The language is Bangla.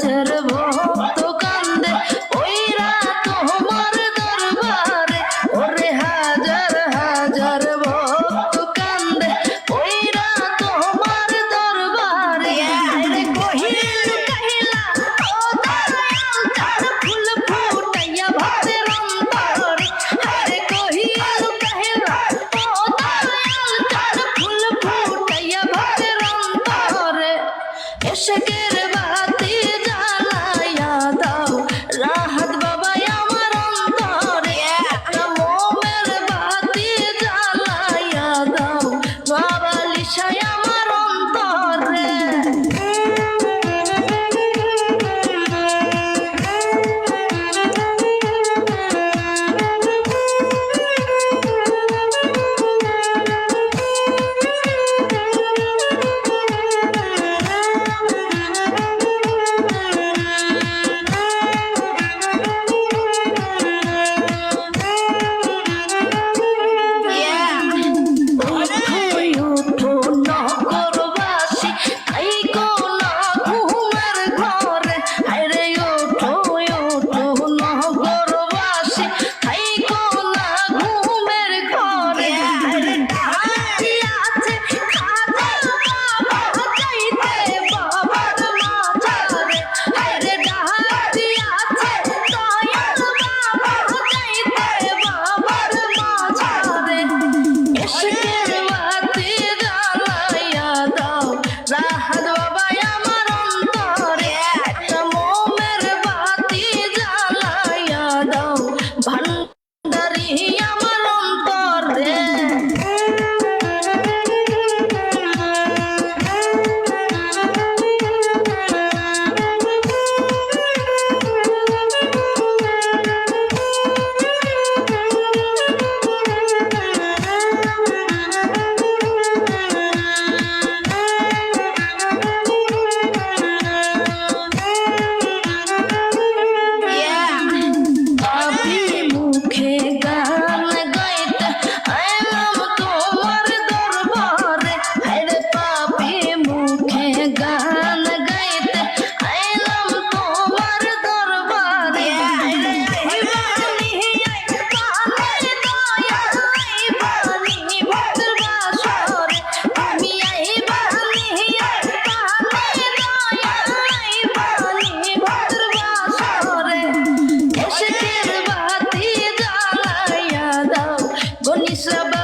হাজার ভক্ত কান্দে ওইরা তোমার দরবারে, ওরে হাজার হাজার ভক্ত কান্দে ওইরা তোমার দরবারে। আরে কহিল কহিলা ও দয়াল চাঁদ ফুল ফুটাইয়া ভক্তের অন্তরে, আরে কহিল কহিলা ও দয়াল চাঁদ ফুল ফুটাইয়া ভক্তের অন্তরে। এশকের বাতি জ্বালাইয়া দাও রাহাত বাবা আমার অন্তরে, একটা মোমের বাতি জ্বালাইয়া দাও বাবা লিসাই আমার অন্তরে। রাহাত বাবা আমার অন্তরে, একটা মোমের বাতি জ্বালাইয়া দাও ভান্ডারি আমার অন্তরে। Isabel